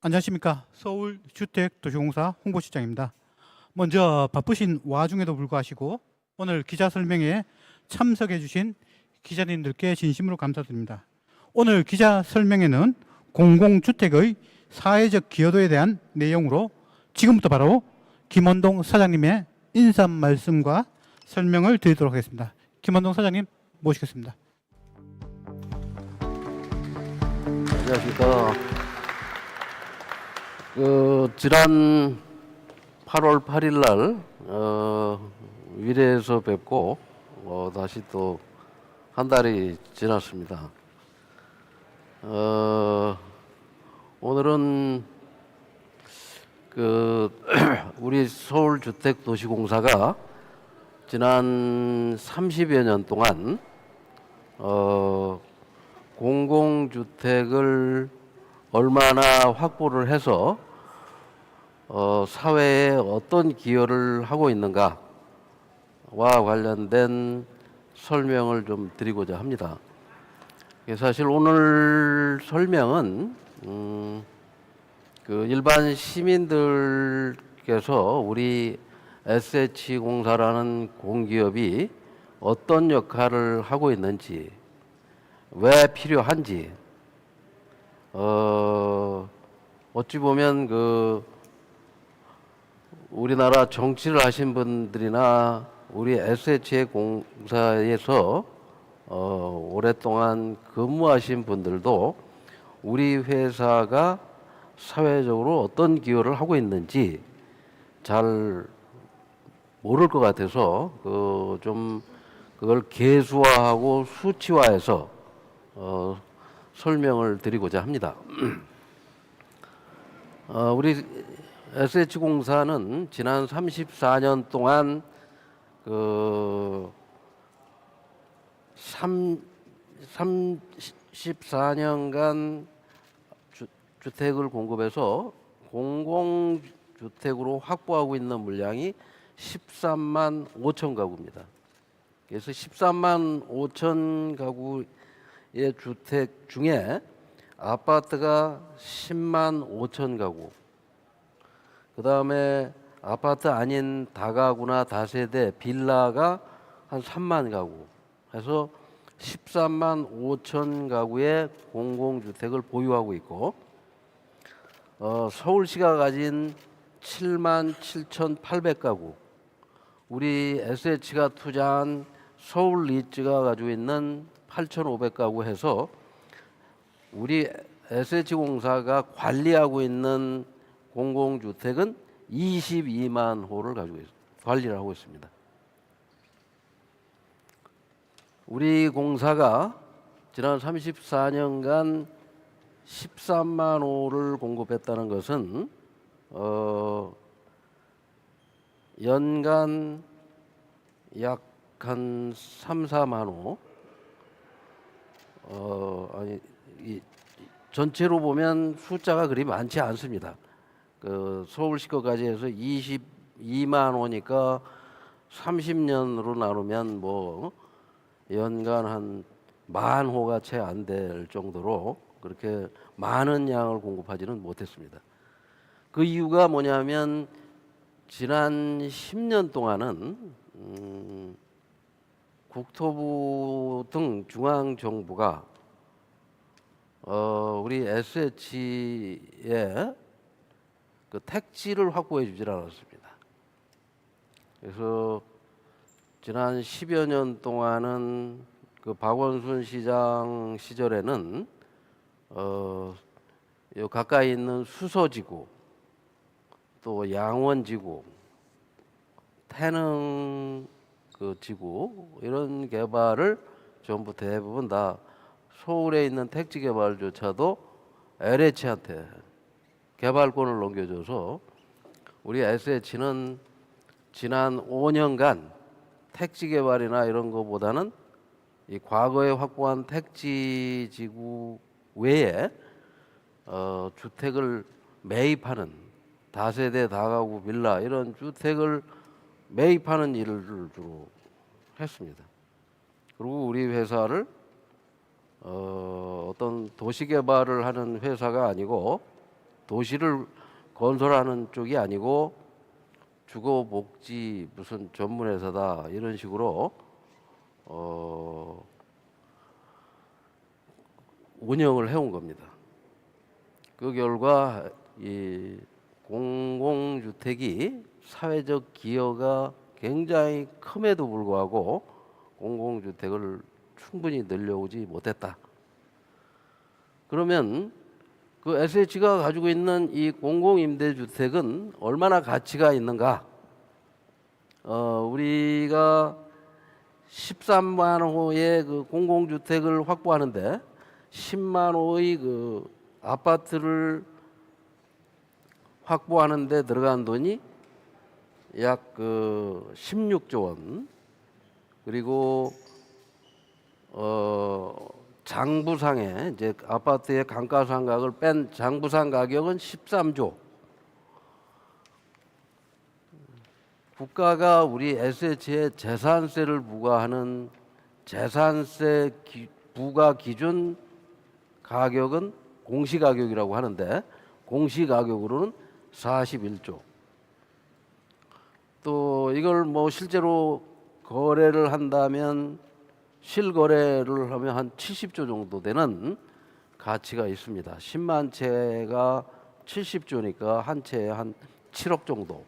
안녕하십니까. 서울주택도시공사 홍보실장입니다. 먼저 바쁘신 와중에도 불구하시고 오늘 기자 설명회에 참석해 주신 기자님들께 진심으로 감사드립니다. 오늘 기자 설명회는 공공주택의 사회적 기여도에 대한 내용으로 지금부터 바로 김원동 사장님의 인사 말씀과 설명을 드리도록 하겠습니다. 김원동 사장님 모시겠습니다. 안녕하십니까. 지난 8월 8일 날 위례에서 뵙고 다시 또 한 달이 지났습니다. 오늘은 우리 서울주택도시공사가 지난 30여 년 동안 공공주택을 얼마나 확보를 해서 사회에 어떤 기여를 하고 있는가와 관련된 설명을 좀 드리고자 합니다. 사실 오늘 설명은 일반 시민들께서 우리 SH공사라는 공기업이 어떤 역할을 하고 있는지, 왜 필요한지, 어찌 보면 우리나라 정치를 하신 분들이나 우리 SH공사에서 오랫동안 근무하신 분들도 우리 회사가 사회적으로 어떤 기여를 하고 있는지 잘 모를 것 같아서 좀 그걸 계수화하고 수치화해서 설명을 드리고자 합니다. 우리 SH공사는 지난 34년 동안 34년간 주택을 공급해서 공공주택으로 확보하고 있는 물량이 13만 5천 가구입니다. 그래서 13만 5천 가구의 주택 중에 아파트가 10만 5천 가구, 그 다음에 아파트 아닌 다가구나 다세대 빌라가 한 3만 가구 해서 13만 5천 가구의 공공주택을 보유하고 있고, 서울시가 가진 7만 7,800가구, 우리 SH가 투자한 서울 리츠가 가지고 있는 8,500가구 해서 우리 SH공사가 관리하고 있는 공공주택은 22만 호를 가지고 관리를 하고 있습니다. 우리 공사가 지난 34년간 13만 호를 공급했다는 것은 연간 약 한 3, 4만 호, 전체로 보면 숫자가 그리 많지 않습니다. 서울시 거까지 해서 22만 호니까 30년으로 나누면 뭐 연간 한 10,000 호가 채 안 될 정도로 그렇게 많은 양을 공급하지는 못했습니다. 그 이유가 뭐냐면 지난 10년 동안은 국토부 등 중앙정부가 우리 SH에 택지를 확보해 주질 않았습니다. 그래서 지난 10여 년 동안은 박원순 시장 시절에는 요 가까이 있는 수서지구, 또 양원지구, 태릉 지구 이런 개발을 전부 대부분 다 서울에 있는 택지 개발조차도 LH한테 개발권을 넘겨줘서 우리 SH는 지난 5년간 택지 개발이나 이런 거보다는 이 과거에 확보한 택지 지구 외에 주택을 매입하는 다세대 다가구 빌라 이런 주택을 매입하는 일을 주로 했습니다. 그리고 우리 회사를 어떤 도시 개발을 하는 회사가 아니고 도시를 건설하는 쪽이 아니고 주거복지 무슨 전문회사다 이런 식으로 운영을 해온 겁니다. 그 결과 이 공공주택이 사회적 기여가 굉장히 큼에도 불구하고 공공주택을 충분히 늘려오지 못했다. 그러면 그 SH가 가지고 있는 이 공공임대주택은 얼마나 가치가 있는가? 우리가 13만 호의 그 공공주택을 확보하는데 10만 호의 그 아파트를 확보하는데 들어간 돈이 약 그 16조 원. 그리고 장부상에 이제 아파트의 감가상각을 뺀 장부상 가격은 13조. 국가가 우리 SH에 재산세를 부과하는 재산세 부과 기준 가격은 공시가격이라고 하는데 공시가격으로는 41조. 또 이걸 뭐 실제로 거래를 한다면 실거래를 하면 한 70조 정도 되는 가치가 있습니다. 10만 채가 70조니까 한 채에 한 7억 정도.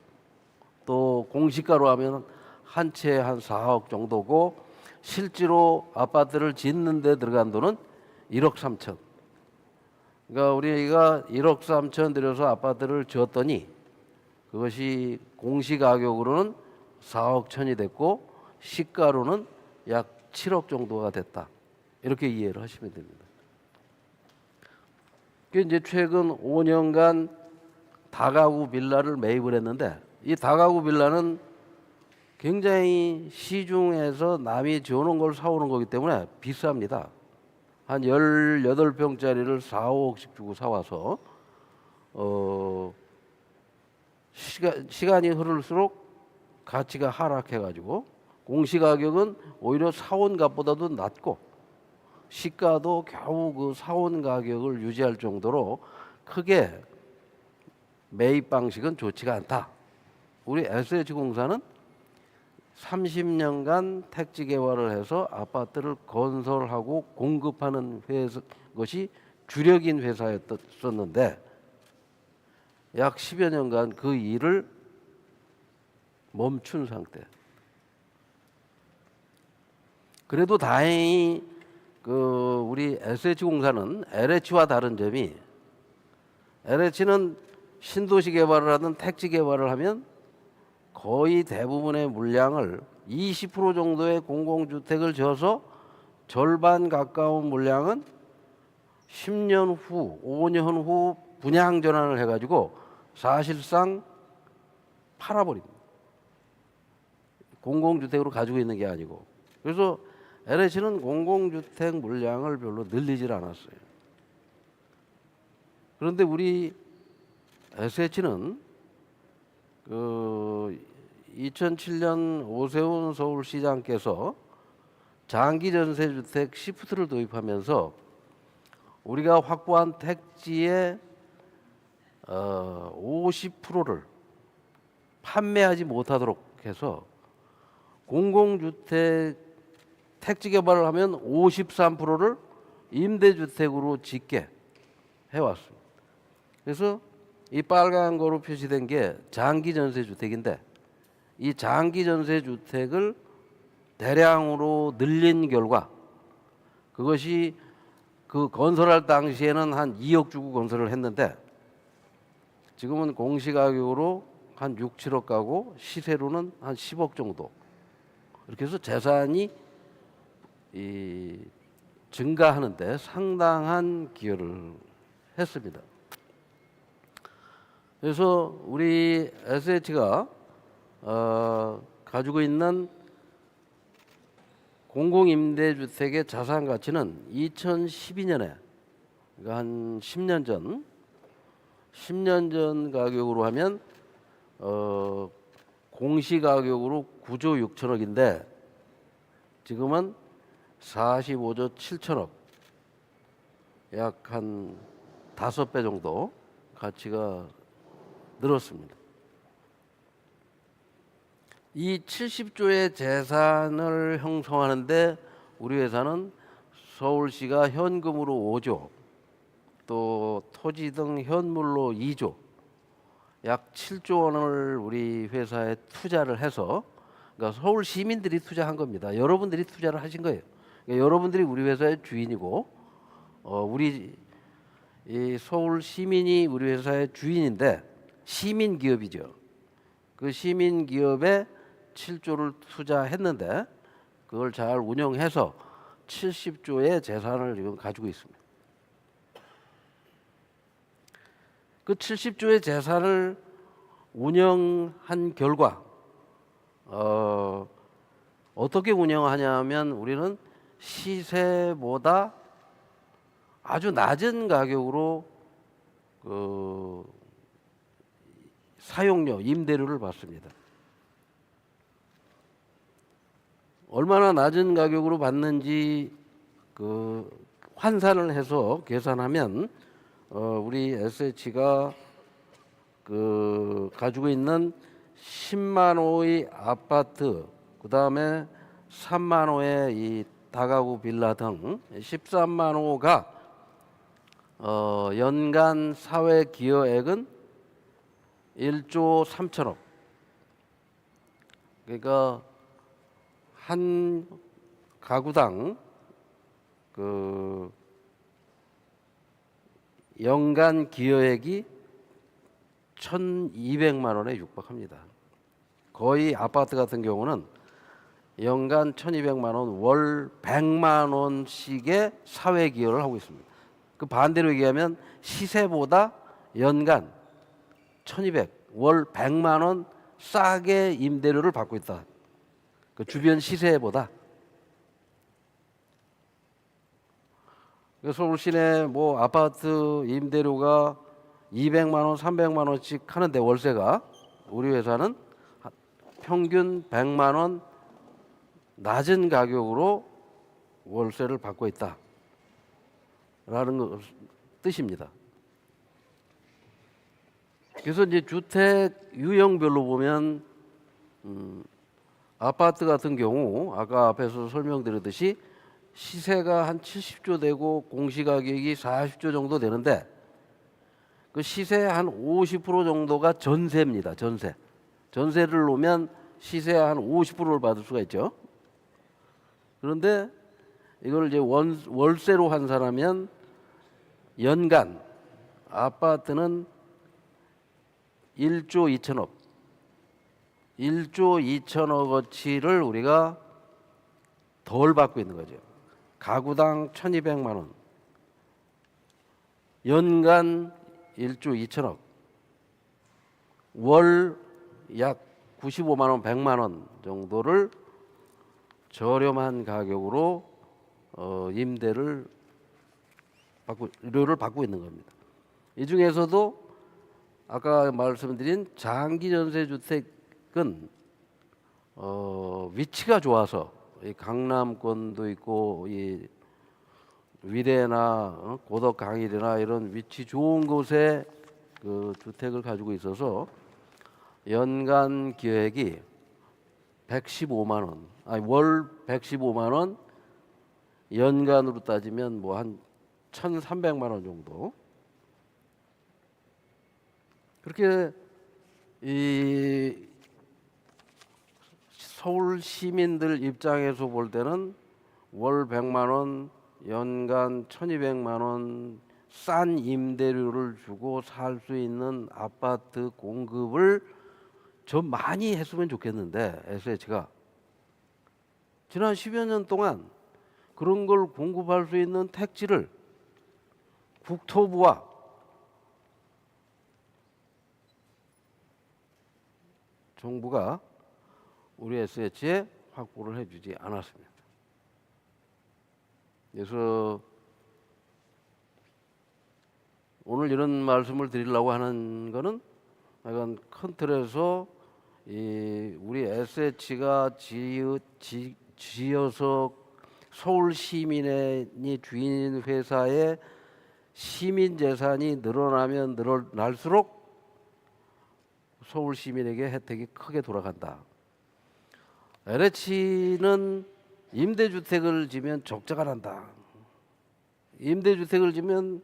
또 공시가로 하면 한 채에 한 4억 정도고 실제로 아파트를 짓는 데 들어간 돈은 1억 3천. 그러니까 우리가 1억 3천 들여서 아파트를 지었더니 그것이 공시가격으로는 4억 천이 됐고 시가로는 약 7억 정도가 됐다. 이렇게 이해를 하시면 됩니다. 이제 최근 5년간 다가구 빌라를 매입을 했는데 이 다가구 빌라는 굉장히 시중에서 남이 지어놓은 걸 사오는 거기 때문에 비쌉니다. 한 18평짜리를 4, 5억씩 주고 사와서 시간이 흐를수록 가치가 하락해가지고 공시가격은 오히려 사온 값보다도 낮고 시가도 겨우 그 사온 가격을 유지할 정도로 크게 매입 방식은 좋지가 않다. 우리 SH공사는 30년간 택지 개발을 해서 아파트를 건설하고 공급하는 것이 주력인 회사였었는데 약 10여 년간 그 일을 멈춘 상태. 그래도 다행히 그 우리 SH공사는 LH와 다른 점이 LH는 신도시 개발을 하든 택지 개발을 하면 거의 대부분의 물량을 20% 정도의 공공주택을 지어서 절반 가까운 물량은 10년 후, 5년 후 분양 전환을 해가지고 사실상 팔아버립니다. 공공주택으로 가지고 있는 게 아니고. 그래서 LH는 공공주택 물량을 별로 늘리질 않았어요. 그런데 우리 SH는 그 2007년 오세훈 서울시장께서 장기 전세 주택 시프트를 도입하면서 우리가 확보한 택지의 50%를 판매하지 못하도록 해서 공공주택 택지 개발을 하면 53%를 임대주택으로 짓게 해왔습니다. 그래서 이 빨간 거로 표시된 게 장기 전세 주택인데 이 장기 전세 주택을 대량으로 늘린 결과 그것이 그 건설할 당시에는 한 2억 주고 건설을 했는데 지금은 공시가격으로 한 6, 7억 가고 시세로는 한 10억 정도. 이렇게 해서 재산이 증가하는데 상당한 기여를 했습니다. 그래서 우리 SH가 가지고 있는 공공임대주택의 자산 가치는 2012년에 그러니까 한 10년 전 가격으로 하면 공시가격으로 9조 6천억인데 지금은 45조 7천억 약 한 5배 정도 가치가 늘었습니다. 이 70조의 재산을 형성하는데 우리 회사는 서울시가 현금으로 5조, 또 토지 등 현물로 2조, 약 7조 원을 우리 회사에 투자를 해서, 그러니까 서울 시민들이 투자한 겁니다. 여러분들이 투자를 하신 거예요. 그러니까 여러분들이 우리 회사의 주인이고, 우리 이 서울 시민이 우리 회사의 주인인데 시민 기업이죠. 그 시민 기업에 7조를 투자했는데 그걸 잘 운영해서 70조의 재산을 지금 가지고 있습니다. 그 70조의 재산을 운영한 결과 어떻게 운영하냐면 우리는 시세보다 아주 낮은 가격으로 그 사용료, 임대료를 받습니다. 얼마나 낮은 가격으로 받는지 그 환산을 해서 계산하면 우리 SH가 그 가지고 있는 10만 호의 아파트, 그 다음에 3만 호의 이 다가구 빌라 등 13만 호가 연간 사회 기여액은 1조 3천억. 그러니까 한 가구당 그 연간 기여액이 1,200만 원에 육박합니다. 거의 아파트 같은 경우는 연간 1,200만 원, 월 100만 원씩의 사회 기여를 하고 있습니다. 그 반대로 얘기하면 시세보다 연간 1,200, 월 100만 원 싸게 임대료를 받고 있다. 그 주변 시세보다. 서울 시내 뭐 아파트 임대료가 200만 원, 300만 원씩 하는데 월세가 우리 회사는 평균 100만 원 낮은 가격으로 월세를 받고 있다라는 뜻입니다. 그래서 이제 주택 유형별로 보면 아파트 같은 경우 아까 앞에서 설명드렸듯이 시세가 한 70조 되고 공시가격이 40조 정도 되는데 그 시세 한 50% 정도가 전세입니다. 전세를 놓으면 시세 한 50%를 받을 수가 있죠. 그런데 이걸 이제 월세로 환산하면 연간 아파트는 1조 2천억어치를 우리가 덜 받고 있는 거죠. 가구당 1,200만 원, 연간 1조 2천억, 월 약 95만 원, 100만 원 정도를 저렴한 가격으로 임대료를 받고 있는 겁니다. 이 중에서도 아까 말씀드린 장기 전세 주택은 위치가 좋아서 이 강남권도 있고 이 위례나 고덕 강일이나 이런 위치 좋은 곳에 그 주택을 가지고 있어서 연간 기여액이 115만 원, 아니 월 115만 원, 연간으로 따지면 뭐 한 1,300만 원 정도. 그렇게 이 서울 시민들 입장에서 볼 때는 월 100만 원, 연간 1,200만 원 싼 임대료를 주고 살 수 있는 아파트 공급을 좀 많이 했으면 좋겠는데 SH가 지난 10여 년 동안 그런 걸 공급할 수 있는 택지를 국토부와 정부가 우리 SH에 확보를 해주지 않았습니다. 그래서 오늘 이런 말씀을 드리려고 하는 거는 약간 큰 틀에서 우리 SH가 지어서 서울 시민이 주인 회사의 시민 재산이 늘어나면 늘어날수록 서울 시민에게 혜택이 크게 돌아간다. LH는 임대주택을 지면 적자가 난다. 임대주택을 지면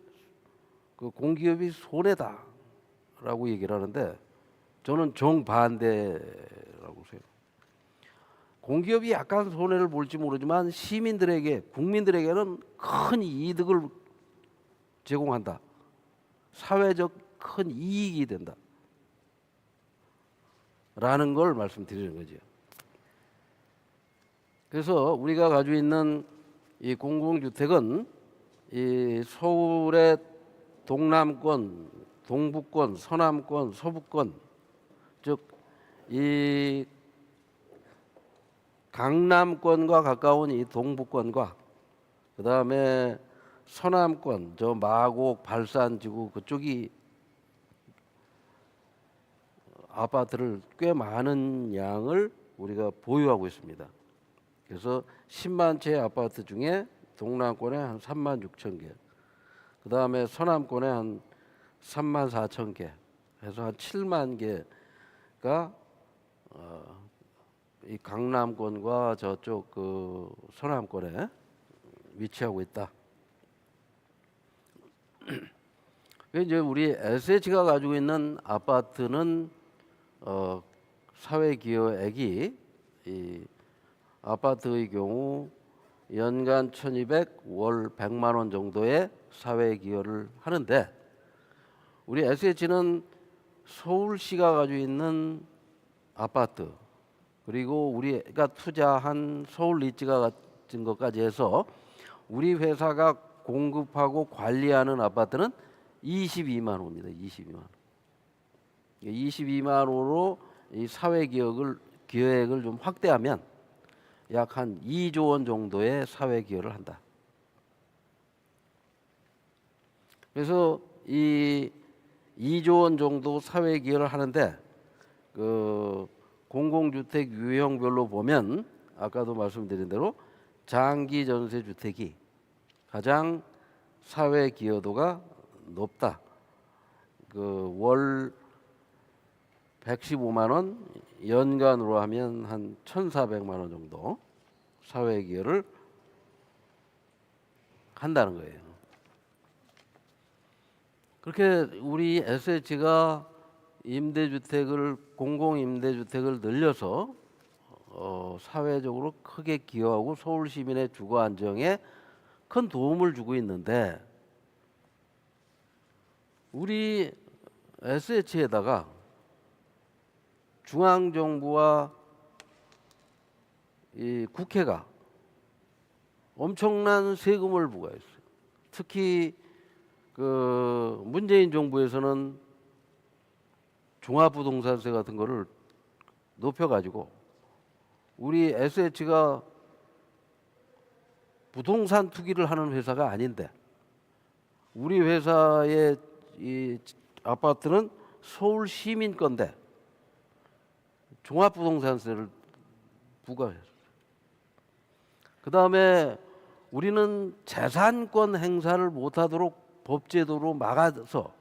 그 공기업이 손해다라고 얘기를 하는데 저는 정반대라고 생각해요. 공기업이 약간 손해를 볼지 모르지만 시민들에게, 국민들에게는 큰 이득을 제공한다. 사회적 큰 이익이 된다. 라는 걸 말씀드리는 거죠. 그래서 우리가 가지고 있는 이 공공주택은 이 서울의 동남권, 동북권, 서남권, 서북권, 즉 이 강남권과 가까운 이 동북권과 그 다음에 서남권, 저 마곡, 발산지구 그쪽이 아파트를 꽤 많은 양을 우리가 보유하고 있습니다. 그래서 10만 채의 아파트 중에 동남권에 한 3만 6천 개, 그 다음에 서남권에 한 3만 4천 개, 해서 한 7만 개가 이 강남권과 저쪽 그 서남권에 위치하고 있다. 이제 우리 SH가 가지고 있는 아파트는 사회기여액이 이 아파트의 경우 연간 1,200, 월 100만 원 정도의 사회기여를 하는데 우리 SH는 서울시가 가지고 있는 아파트 그리고 우리가 투자한 서울 리츠가 같은 것까지 해서 우리 회사가 공급하고 관리하는 아파트는 22만 호입니다. 22만 호. 22만 호로 이 사회기여액을 좀 확대하면 약 한 2조 원 정도의 사회기여를 한다. 그래서 이 2조 원 정도 사회기여를 하는데 그 공공주택 유형별로 보면 아까도 말씀드린 대로 장기 전세 주택이 가장 사회 기여도가 높다. 그 월 115만 원, 연간으로 하면 한 1,400만 원 정도 사회 기여를 한다는 거예요. 그렇게 우리 SH가 임대주택을 공공 임대주택을 늘려서 사회적으로 크게 기여하고 서울 시민의 주거 안정에 큰 도움을 주고 있는데 우리 SH에다가 중앙 정부와 이 국회가 엄청난 세금을 부과했어요. 특히 그 문재인 정부에서는 종합부동산세 같은 거를 높여가지고 우리 SH가 부동산 투기를 하는 회사가 아닌데 우리 회사의 이 아파트는 서울 시민 건데 종합부동산세를 부과했어요. 그 다음에 우리는 재산권 행사를 못하도록 법제도로 막아서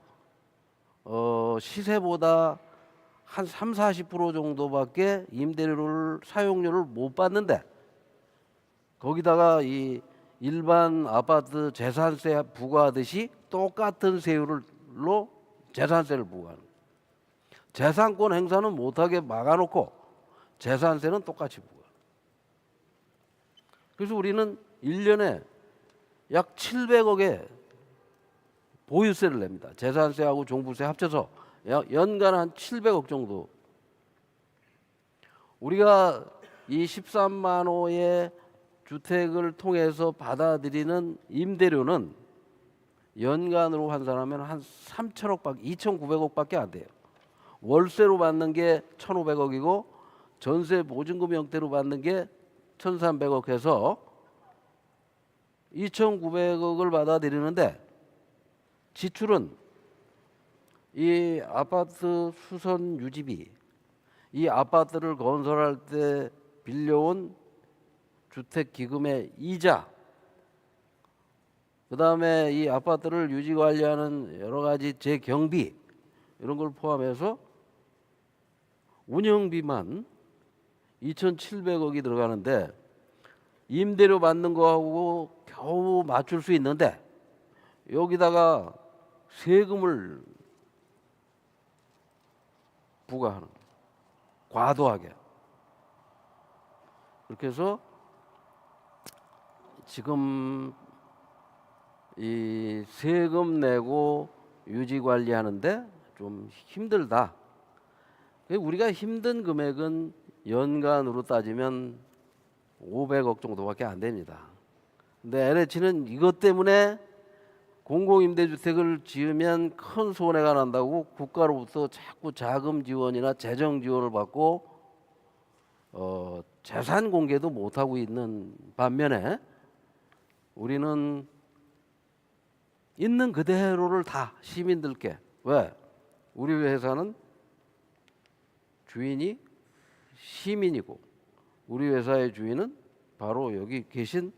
시세보다 한 30-40% 정도밖에 임대료를 사용료를 못 받는데 거기다가 이 일반 아파트 재산세 부과하듯이 똑같은 세율로 재산세를 부과하는 거예요. 재산권 행사는 못하게 막아놓고 재산세는 똑같이 부과. 그래서 우리는 1년에 약 700억의 보유세를 냅니다. 재산세하고 종부세 합쳐서 연간 한 700억 정도. 우리가 이 13만 호의 주택을 통해서 받아들이는 임대료는 연간으로 환산하면 한 3천억밖에 2,900억밖에 안 돼요. 월세로 받는 게 1,500억이고 전세 보증금 형태로 받는 게 1,300억 해서 2,900억을 받아들이는데 지출은 이 아파트 수선 유지비, 이 아파트를 건설할 때 빌려온 주택 기금의 이자, 그다음에 이 아파트를 유지 관리하는 여러 가지 재경비 이런 걸 포함해서 운영비만 2,700억이 들어가는데 임대료 받는 거하고 겨우 맞출 수 있는데 여기다가 세금을 부과하는 거예요. 과도하게. 그렇게 해서 지금 이 세금 내고 유지 관리하는데 좀 힘들다. 우리가 힘든 금액은 연간으로 따지면 500억 정도밖에 안 됩니다. 근데 LH는 이것 때문에 공공임대주택을 지으면 큰 손해가 난다고 국가로부터 자꾸 자금 지원이나 재정 지원을 받고 재산 공개도 못하고 있는 반면에 우리는 있는 그대로를 다 시민들께 왜? 우리 회사는 주인이 시민이고 우리 회사의 주인은 바로 여기 계신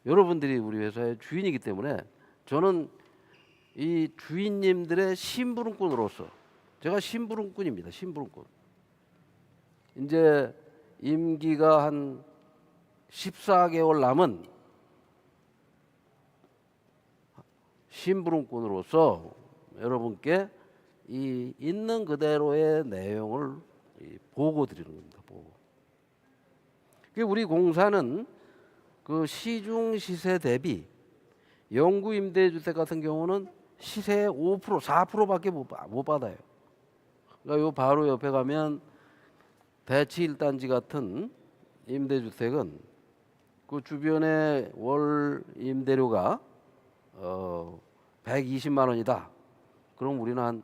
여러분들이 우리 회사의 주인이기 때문에 저는 이 주인님들의 심부름꾼으로서 제가 심부름꾼입니다. 심부름꾼. 이제 임기가 한 14개월 남은 심부름꾼으로서 여러분께 이 있는 그대로의 내용을 보고 드리는 겁니다. 보고. 우리 공사는 그 시중 시세 대비 영구 임대주택 같은 경우는 시세의 5%, 4%밖에 못 받아요. 그러니까 요 바로 옆에 가면 대치 1단지 같은 임대주택은 그 주변에 월 임대료가 120만 원이다. 그럼 우리는 한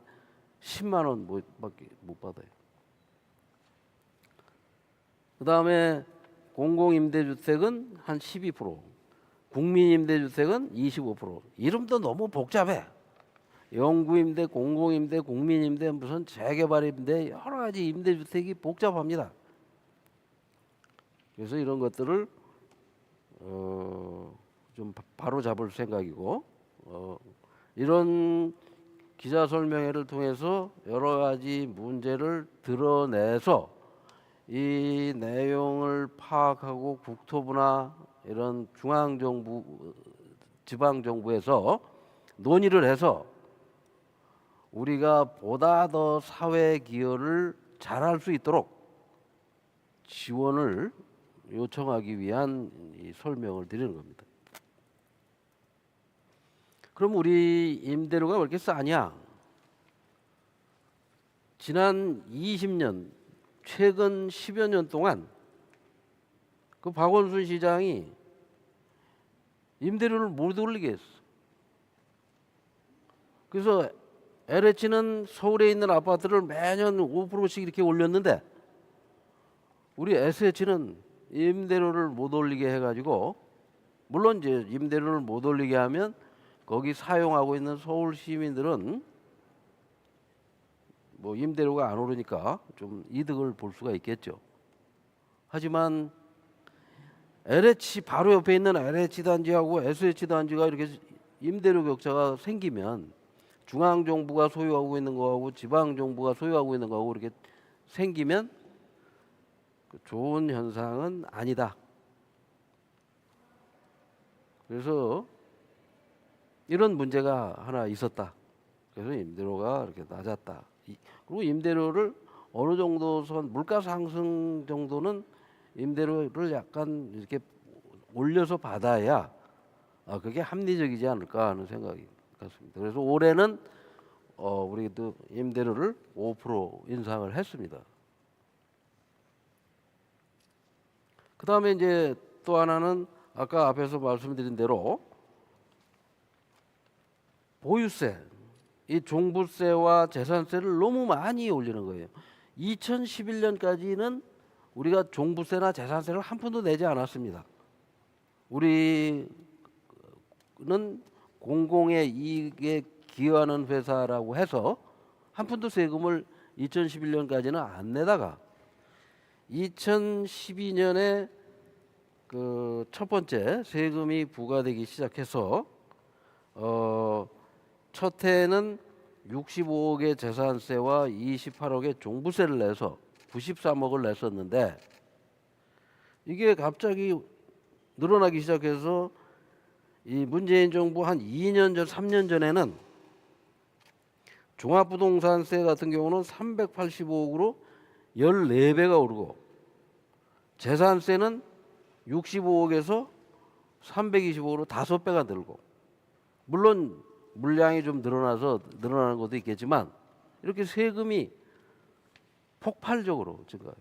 10만 원밖에 못 받아요. 그다음에 공공임대주택은 한 12%, 국민임대주택은 25%. 이름도 너무 복잡해. 영구임대, 공공임대, 국민임대, 무슨 재개발임대 여러 가지 임대주택이 복잡합니다. 그래서 이런 것들을 좀 바로 잡을 생각이고 이런 기자 설명회를 통해서 여러 가지 문제를 드러내서 이 내용을 파악하고 국토부나 이런 중앙정부, 지방정부에서 논의를 해서 우리가 보다 더 사회 기여를 잘할 수 있도록 지원을 요청하기 위한 이 설명을 드리는 겁니다. 그럼 우리 임대료가 왜 이렇게 싸냐? 지난 20년, 최근 10여 년 동안 그 박원순 시장이 임대료를 못 올리게 했어. 그래서 LH는 서울에 있는 아파트를 매년 5%씩 이렇게 올렸는데 우리 SH는 임대료를 못 올리게 해가지고 물론 이제 임대료를 못 올리게 하면 거기 사용하고 있는 서울 시민들은 뭐 임대료가 안 오르니까 좀 이득을 볼 수가 있겠죠. 하지만 LH 바로 옆에 있는 LH 단지하고 SH 단지가 이렇게 임대료 격차가 생기면 중앙 정부가 소유하고 있는 거하고 지방 정부가 소유하고 있는 거하고 이렇게 생기면 좋은 현상은 아니다. 그래서 이런 문제가 하나 있었다. 그래서 임대료가 이렇게 낮았다. 그리고 임대료를 어느 정도 선 물가 상승 정도는 임대료를 약간 이렇게 올려서 받아야 그게 합리적이지 않을까 하는 생각이 같습니다. 그래서 올해는 우리도 임대료를 5% 인상을 했습니다. 그 다음에 이제 또 하나는 아까 앞에서 말씀드린 대로 보유세, 이 종부세와 재산세를 너무 많이 올리는 거예요. 2011년까지는 우리가 종부세나 재산세를 한 푼도 내지 않았습니다. 우리는 공공의 이익에 기여하는 회사라고 해서 한 푼도 세금을 2011년까지는 안 내다가 2012년에 그 첫 번째 세금이 부과되기 시작해서 첫 해에는 65억의 재산세와 28억의 종부세를 내서 93억을 냈었는데 이게 갑자기 늘어나기 시작해서 이 문재인 정부 한 2년 전, 3년 전에는 종합부동산세 같은 경우는 385억으로 14배가 오르고 재산세는 65억에서 325억으로 5배가 늘고, 물론 물량이 좀 늘어나서 늘어나는 것도 있겠지만 이렇게 세금이 폭발적으로 증가해요.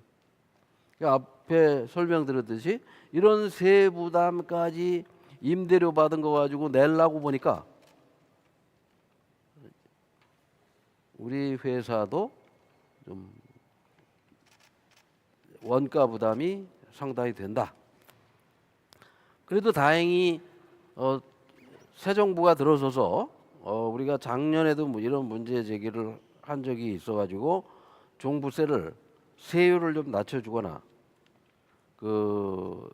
앞에 설명드렸듯이 이런 세부담까지 임대료 받은 거 가지고 내려고 보니까 우리 회사도 좀 원가 부담이 상당히 된다. 그래도 다행히 새 정부가 들어서서 우리가 작년에도 뭐 이런 문제 제기를 한 적이 있어가지고 종부세를 세율을 좀 낮춰주거나 그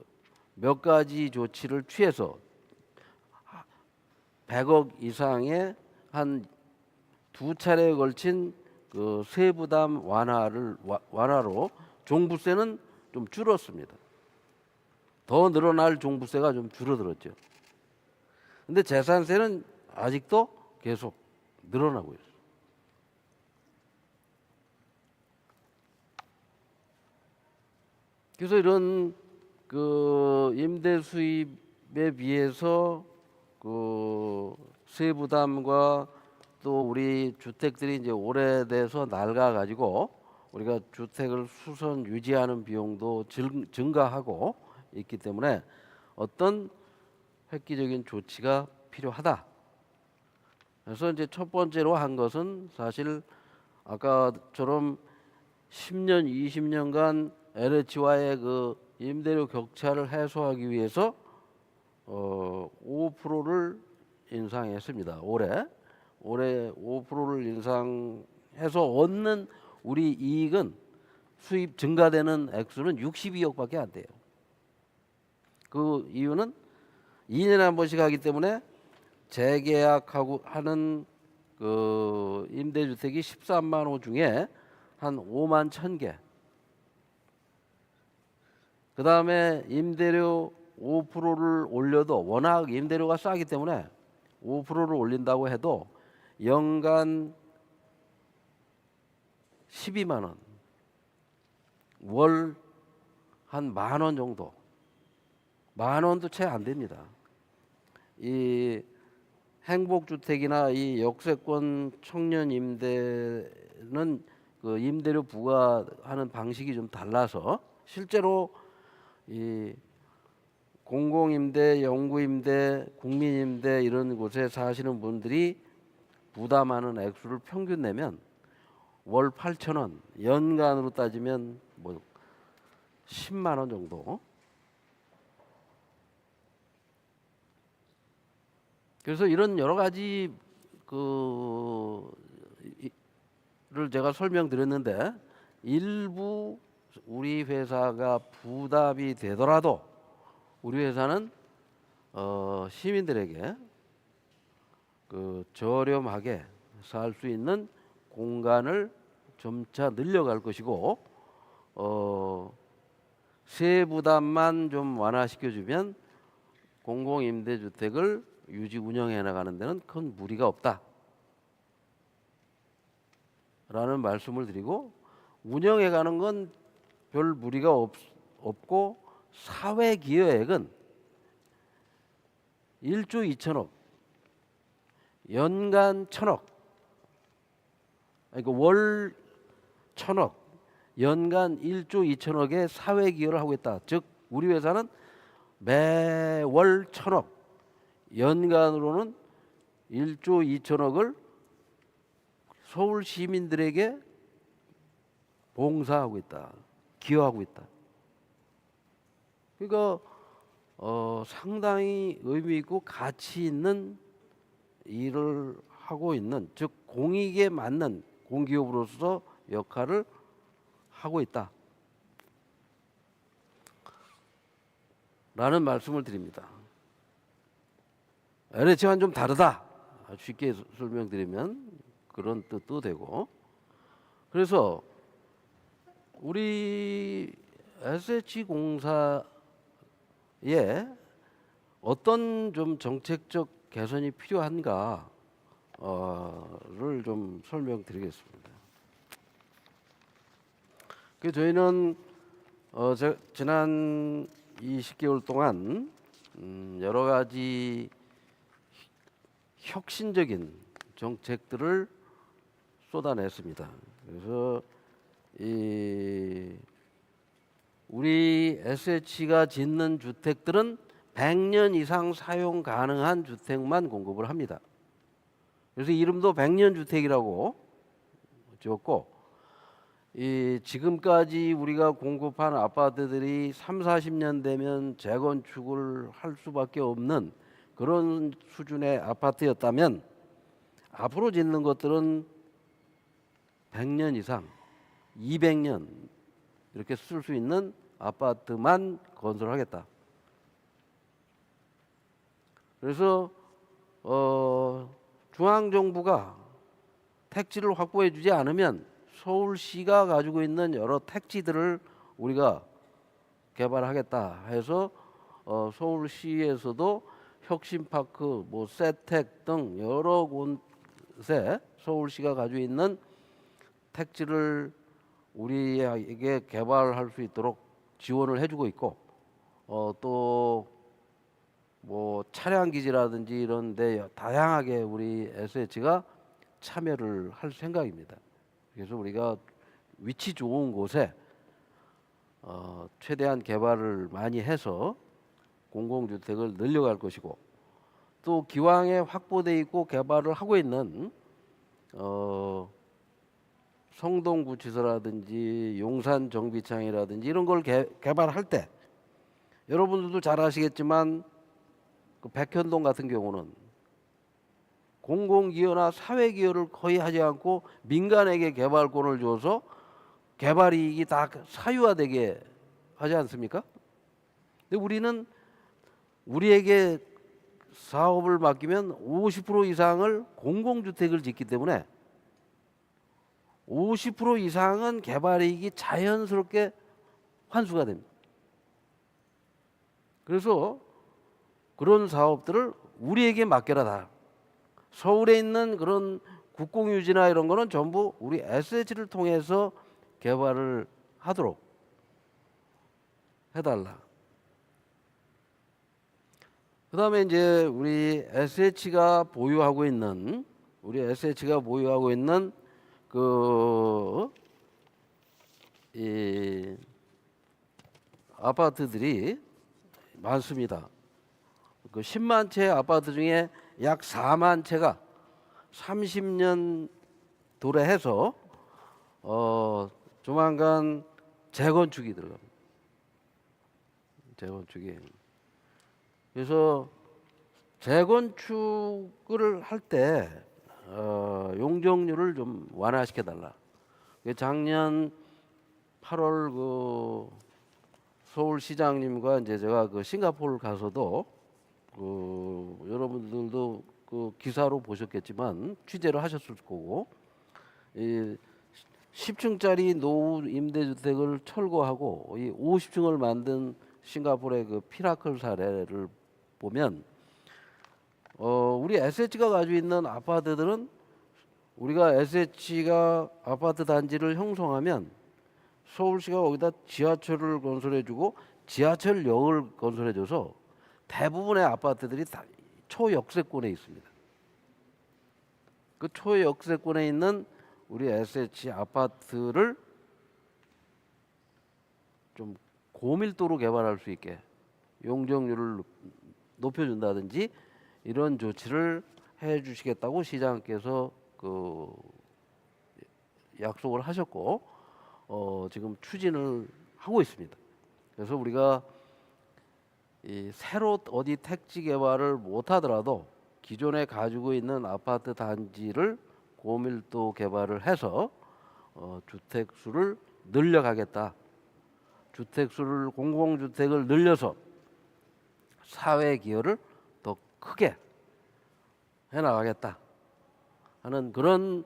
몇 가지 조치를 취해서 100억 이상의 한 2차례에 걸친 그 세부담 완화로 종부세는 좀 줄었습니다. 더 늘어날 종부세가 좀 줄어들었죠. 근데 재산세는 아직도 계속 늘어나고 있어요. 그래서 이런 그 임대 수입에 비해서 그 세부담과 또 우리 주택들이 이제 오래돼서 낡아 가지고 우리가 주택을 수선 유지하는 비용도 증가하고 있기 때문에 어떤 획기적인 조치가 필요하다. 그래서 이제 첫 번째로 한 것은 사실 아까처럼 10년, 20년간 LH와의 그 임대료 격차를 해소하기 위해서 5%를 인상했습니다. 올해 5%를 인상해서 얻는 우리 이익은 수입 증가되는 액수는 62억밖에 안 돼요. 그 이유는 2년에 한 번씩 하기 때문에 재계약하고 하는 그 임대주택이 13만 호 중에 한 5만 1,000개. 그 다음에 임대료 5%를 올려도 워낙 임대료가 싸기 때문에 5%를 올린다고 해도 연간 12만 원, 월 한 10,000원 정도, 10,000원도 채 안 됩니다. 이 행복주택이나 이 역세권 청년 임대는 그 임대료 부과하는 방식이 좀 달라서 실제로 이 공공임대, 영구임대, 국민임대 이런 곳에 사시는 분들이 부담하는 액수를 평균 내면 월 8,000원, 연간으로 따지면 뭐 10만 원 정도. 그래서 이런 여러 가지 그를 제가 설명드렸는데 일부 우리 회사가 부담이 되더라도 우리 회사는 시민들에게 그 저렴하게 살 수 있는 공간을 점차 늘려갈 것이고 세부담만 좀 완화시켜주면 공공임대주택을 유지 운영해 나가는 데는 큰 무리가 없다 라는 말씀을 드리고, 운영해 가는 건 별 무리가 없고 사회기여액은 1조 2천억, 연간 1,000억, 그러니까 월 1,000억, 연간 1조 2천억의 사회기여를 하고 있다. 즉 우리 회사는 매월 1,000억, 연간으로는 1조 2천억을 서울 시민들에게 봉사하고 있다, 기여하고 있다. 그러니까 상당히 의미 있고 가치 있는 일을 하고 있는, 즉 공익에 맞는 공기업으로서 역할을 하고 있다 라는 말씀을 드립니다. LH와는 좀 다르다. 쉽게 설명드리면 그런 뜻도 되고. 그래서 우리 SH공사에 어떤 좀 정책적 개선이 필요한가를 좀 설명드리겠습니다. 그 저희는 지난 20개월 동안 여러 가지 혁신적인 정책들을 쏟아냈습니다. 그래서 우리 SH가 짓는 주택들은 100년 이상 사용 가능한 주택만 공급을 합니다. 그래서 이름도 100년 주택이라고 지었고, 지금까지 우리가 공급한 아파트들이 3, 40년 되면 재건축을 할 수밖에 없는 그런 수준의 아파트였다면, 앞으로 짓는 것들은 100년 이상, 200년 이렇게 쓸 수 있는 아파트만 건설하겠다. 그래서 중앙정부가 택지를 확보해 주지 않으면 서울시가 가지고 있는 여러 택지들을 우리가 개발하겠다 해서 서울시에서도 혁신파크, 세택 등 여러 곳에 서울시가 가지고 있는 택지를 우리에게 개발할 수 있도록 지원을 해주고 있고, 또 차량 기지라든지 이런데 다양하게 우리 SH가 참여를 할 생각입니다. 그래서 우리가 위치 좋은 곳에 최대한 개발을 많이 해서 공공주택을 늘려갈 것이고, 또 기왕에 확보돼 있고 개발을 하고 있는 성동구치소라든지 용산정비창이라든지 이런 걸 개발할 때, 여러분들도 잘 아시겠지만 그 백현동 같은 경우는 공공기여나 사회기여를 거의 하지 않고 민간에게 개발권을 줘서 개발 이익이 다 사유화되게 하지 않습니까? 근데 우리는 우리에게 사업을 맡기면 50% 이상을 공공주택을 짓기 때문에 50% 이상은 개발 이익이 자연스럽게 환수가 됩니다. 그래서 그런 사업들을 우리에게 맡겨라 다. 서울에 있는 그런 국공유지나 이런 거는 전부 우리 SH를 통해서 개발을 하도록 해달라. 그 다음에 이제 우리 SH가 보유하고 있는 이 아파트들이 많습니다. 그 10만 채 아파트 중에 약 4만 채가 30년 도래해서 조만간 재건축이 들어갑니다. 재건축이. 그래서 재건축을 할 때 용적률을 좀 완화시켜 달라. 작년 8월 그 서울시장님과 이제 제가 그 싱가포르 가서도 여러분들도 그 기사로 보셨겠지만 취재를 하셨을 거고, 10층짜리 노후 임대주택을 철거하고 이 50층을 만든 싱가포르의 그 피라클 사례를 보면 우리 SH가 가지고 있는 아파트들은, 우리가 SH가 아파트 단지를 형성하면 서울시가 거기다 지하철을 건설해주고 지하철역을 건설해줘서 대부분의 아파트들이 다 초역세권에 있습니다. 그 초역세권에 있는 우리 SH 아파트를 좀 고밀도로 개발할 수 있게 용적률을 높여준다든지 이런 조치를 해주시겠다고 시장께서 그 약속을 하셨고 지금 추진을 하고 있습니다. 그래서 우리가 새로 어디 택지 개발을 못하더라도 기존에 가지고 있는 아파트 단지를 고밀도 개발을 해서 주택 수를 늘려가겠다. 주택 수를, 공공주택을 늘려서 사회 기여를 더 크게 해나가겠다 하는 그런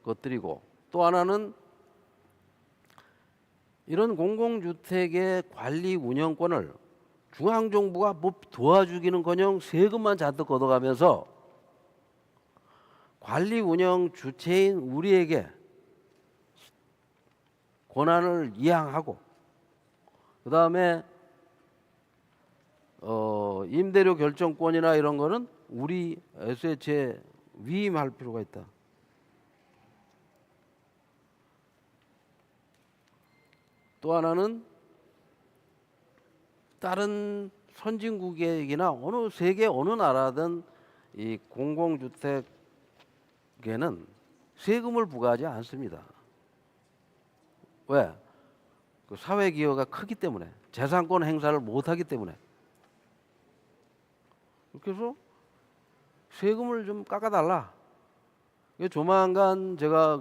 것들이고, 또 하나는 이런 공공주택의 관리 운영권을 중앙정부가 뭐 도와주기는커녕 세금만 잔뜩 걷어가면서 관리 운영 주체인 우리에게 권한을 이양하고, 그 다음에 임대료 결정권이나 이런 거는 우리 SH에 위임할 필요가 있다. 또 하나는 다른 선진국이나 어느 세계 어느 나라든 이 공공주택에는 세금을 부과하지 않습니다. 왜? 그 사회 기여가 크기 때문에, 재산권 행사를 못하기 때문에. 그래서 세금을 좀 깎아달라. 조만간 제가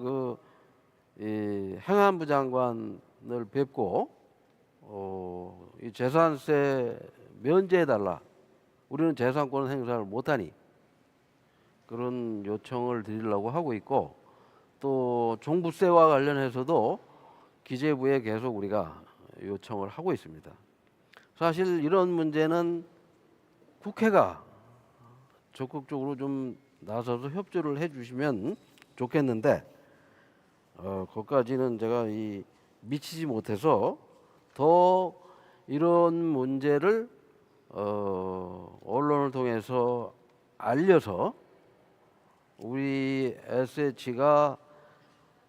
이 행안부 장관을 뵙고 이 재산세 면제해달라. 우리는 재산권 행사를 못하니, 그런 요청을 드리려고 하고 있고, 또 종부세와 관련해서도 기재부에 계속 우리가 요청을 하고 있습니다. 사실 이런 문제는 국회가 적극적으로 좀 나서서 협조를 해주시면 좋겠는데, 거기까지는 제가 미치지 못해서 더 이런 문제를 언론을 통해서 알려서 우리 SH가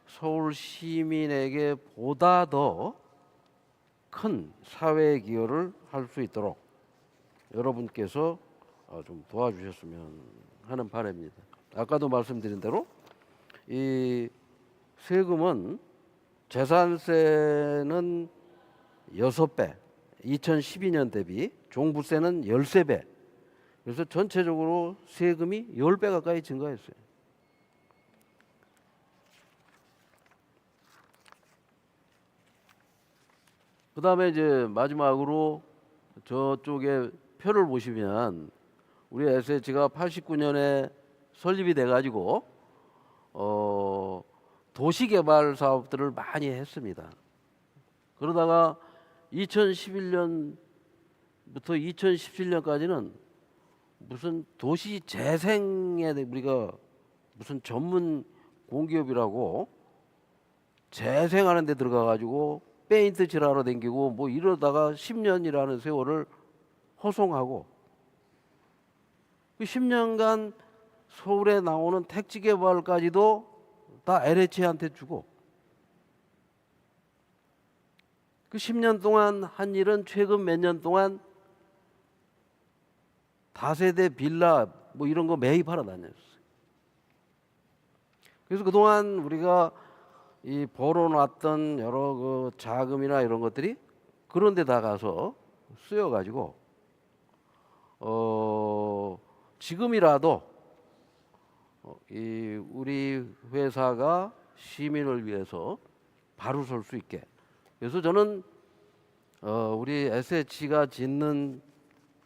서울 시민에게 보다 더 큰 사회 기여를 할 수 있도록 여러분께서 좀 도와주셨으면 하는 바람입니다. 아까도 말씀드린 대로 이 세금은 재산세는 6배, 2012년 대비, 종부세는 13배. 그래서 전체적으로 세금이 10배 가까이 증가했어요. 그 다음에 이제 마지막으로 저쪽에 표를 보시면 우리 SH가 89년에 설립이 돼가지고 도시개발 사업들을 많이 했습니다. 그러다가 2011년부터 2017년까지는 무슨 도시 재생에 우리가 무슨 전문 공기업이라고 재생하는 데 들어가가지고 페인트 칠하러 댕기고 뭐 이러다가 10년이라는 세월을 허송하고, 그 10년간 서울에 나오는 택지 개발까지도 다 LH한테 주고, 그 10년 동안 한 일은 최근 몇 년 동안 다세대 빌라 뭐 이런 거 매입하러 다녔어요. 그래서 그동안 우리가 이 벌어놨던 여러 그 자금이나 이런 것들이 그런 데다 가서 쓰여가지고 지금이라도 이 우리 회사가 시민을 위해서 바로 설 수 있게, 그래서 저는 우리 SH가 짓는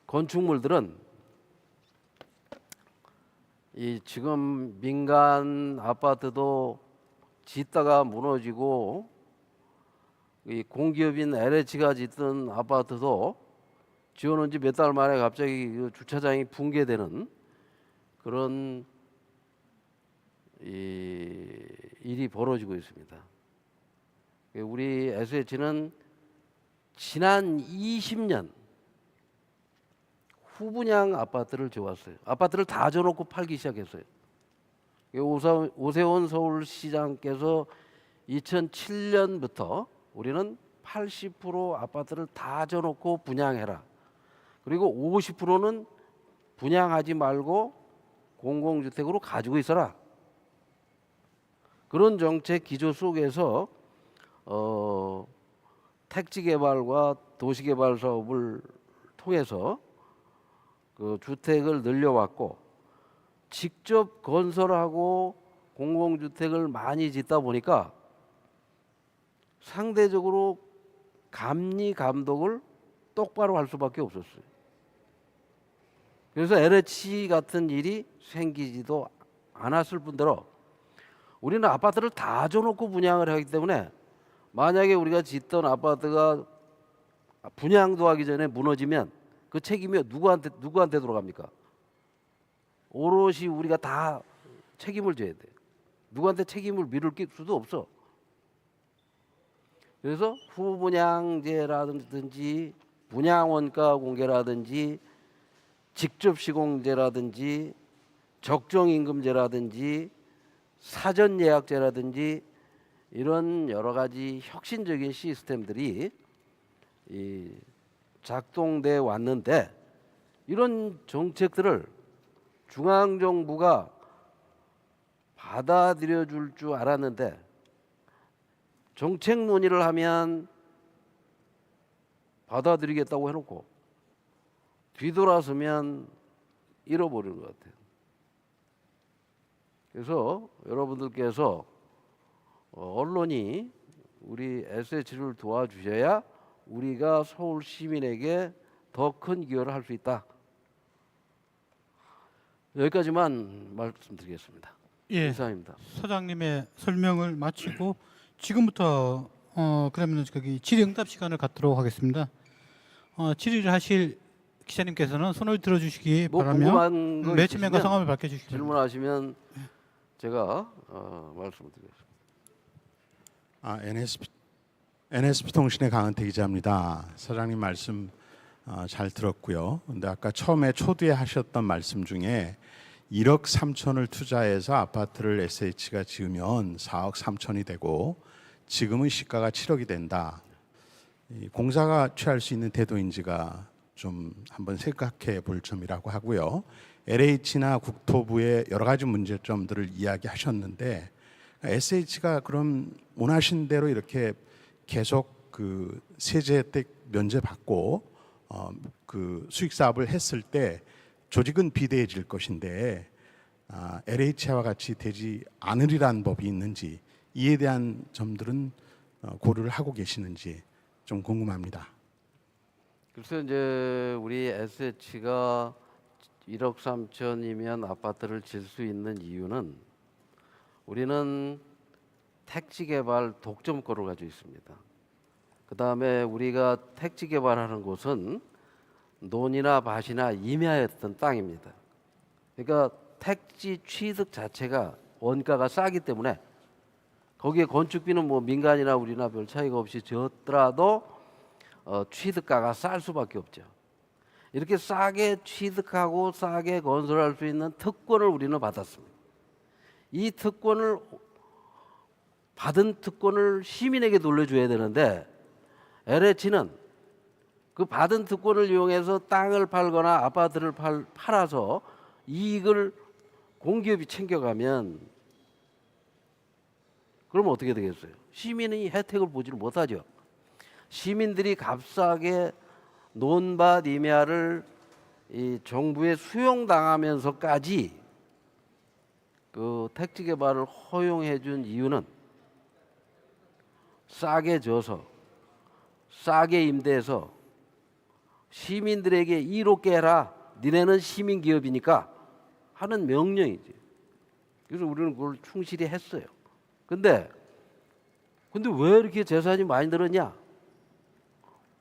건축물들은 이 지금 민간 아파트도 짓다가 무너지고, 이 공기업인 LH가 짓던 아파트도 지어놓은 지 몇 달 만에 갑자기 그 주차장이 붕괴되는 그런 일이 벌어지고 있습니다. 우리 SH는 지난 20년 후분양 아파트를 지어왔어요. 아파트를 다 지어놓고 팔기 시작했어요. 오세훈 서울시장께서 2007년부터 우리는 80% 아파트를 다 지어놓고 분양해라, 그리고 50%는 분양하지 말고 공공주택으로 가지고 있어라, 그런 정책 기조 속에서 택지 개발과 도시 개발 사업을 통해서 그 주택을 늘려왔고, 직접 건설하고 공공주택을 많이 짓다 보니까 상대적으로 감리 감독을 똑바로 할 수밖에 없었어요. 그래서 LH 같은 일이 생기지도 않았을 뿐더러 우리는 아파트를 다 줘놓고 분양을 하기 때문에 만약에 우리가 짓던 아파트가 분양도 하기 전에 무너지면 그 책임이 누구한테 돌아갑니까? 오롯이 우리가 다 책임을 져야 돼. 누구한테 책임을 미룰 수도 없어. 그래서 후분양제라든지 분양원가 공개라든지 직접 시공제라든지 적정임금제라든지 사전예약제라든지 이런 여러 가지 혁신적인 시스템들이 작동돼 왔는데 이런 정책들을 중앙정부가 받아들여 줄 줄 알았는데 정책 논의를 하면 받아들이겠다고 해놓고 뒤돌아서면 잃어버리는 것 같아요. 그래서 여러분들께서 언론이 우리 SH를 도와주셔야 우리가 서울 시민에게 더 큰 기여를 할 수 있다. 여기까지만 말씀드리겠습니다. 예, 이상입니다. 사장님의 설명을 마치고 지금부터 그러면 거기 질의응답 시간을 갖도록 하겠습니다. 질의를 하실 기자님께서는 손을 들어주시기 뭐 바라며 궁금한 거 매체명과 있으시면 성함을 밝혀주시기 바랍니다. 질문하시면 제가 말씀을 드리겠습니다. NSP 통신의 강은태 기자입니다. 사장님 말씀 잘 들었고요. 근데 아까 처음에 초두에 하셨던 말씀 중에 1억 3천을 투자해서 아파트를 SH가 지으면 4억 3천이 되고 지금은 시가가 7억이 된다. 이 공사가 취할 수 있는 태도인지가 좀 한번 생각해 볼 점이라고 하고요. LH나 국토부의 여러 가지 문제점들을 이야기하셨는데 SH가 그럼 원하신 대로 이렇게 계속 그 세제 혜택 면제 받고 그 수익 사업을 했을 때 조직은 비대해질 것인데 LH와 같이 되지 않으리란 법이 있는지 이에 대한 점들은 고려를 하고 계시는지 좀 궁금합니다. 글쎄 이제 우리 SH가 1억 3천이면 아파트를 질 수 있는 이유는 우리는 택지 개발 독점권을 가지고 있습니다. 그 다음에 우리가 택지 개발하는 곳은 논이나 밭이나 임야였던 땅입니다. 그러니까 택지 취득 자체가 원가가 싸기 때문에 거기에 건축비는 뭐 민간이나 우리나 별 차이가 없이 졌더라도 취득가가 쌀 수밖에 없죠. 이렇게 싸게 취득하고 싸게 건설할 수 있는 특권을 우리는 받았습니다. 이 특권을 받은 특권을 시민에게 돌려줘야 되는데 LH는 그 받은 특권을 이용해서 땅을 팔거나 아파트를 팔아서 이익을 공기업이 챙겨가면 그러면 어떻게 되겠어요? 시민이 혜택을 보지를 못하죠. 시민들이 값싸게 논밭 임야를 이 정부에 수용당하면서까지 그 택지 개발을 허용해 준 이유는 싸게 져서 싸게 임대해서 시민들에게 이롭게 해라. 니네는 시민 기업이니까 하는 명령이지. 그래서 우리는 그걸 충실히 했어요. 근데 왜 이렇게 재산이 많이 늘었냐?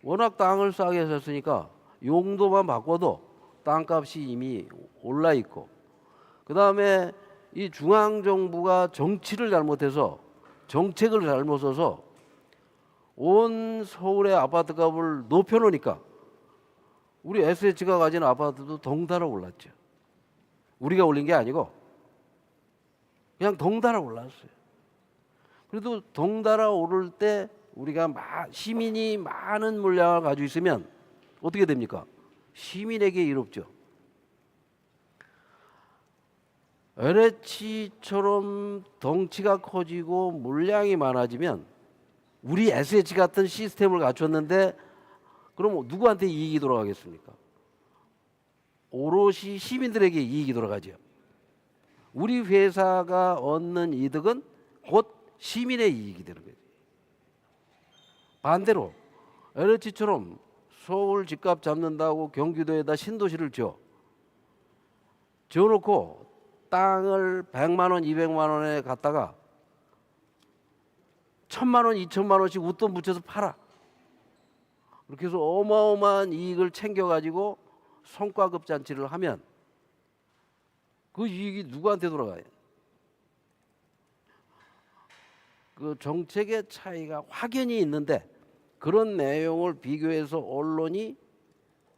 워낙 땅을 싸게 샀으니까 용도만 바꿔도 땅값이 이미 올라 있고, 그 다음에 이 중앙 정부가 정치를 잘못해서 정책을 잘못 써서 온 서울의 아파트 값을 높여놓으니까 우리 SH가 가진 아파트도 덩달아 올랐죠. 우리가 올린 게 아니고 그냥 덩달아 올랐어요. 그래도 덩달아 오를 때 우리가 시민이 많은 물량을 가지고 있으면 어떻게 됩니까? 시민에게 이롭죠. LH처럼 덩치가 커지고 물량이 많아지면 우리 SH 같은 시스템을 갖췄는데 그럼 누구한테 이익이 돌아가겠습니까? 오롯이 시민들에게 이익이 돌아가죠. 우리 회사가 얻는 이득은 곧 시민의 이익이 되는 거죠. 반대로 LH처럼 서울 집값 잡는다고 경기도에다 신도시를 줘. 지어놓고 땅을 100만 원, 200만 원에 갖다가 1000만 원, 2000만 원씩 웃돈 붙여서 팔아. 그렇게 해서 어마어마한 이익을 챙겨가지고 성과급 잔치를 하면 그 이익이 누구한테 돌아가요? 그 정책의 차이가 확연히 있는데 그런 내용을 비교해서 언론이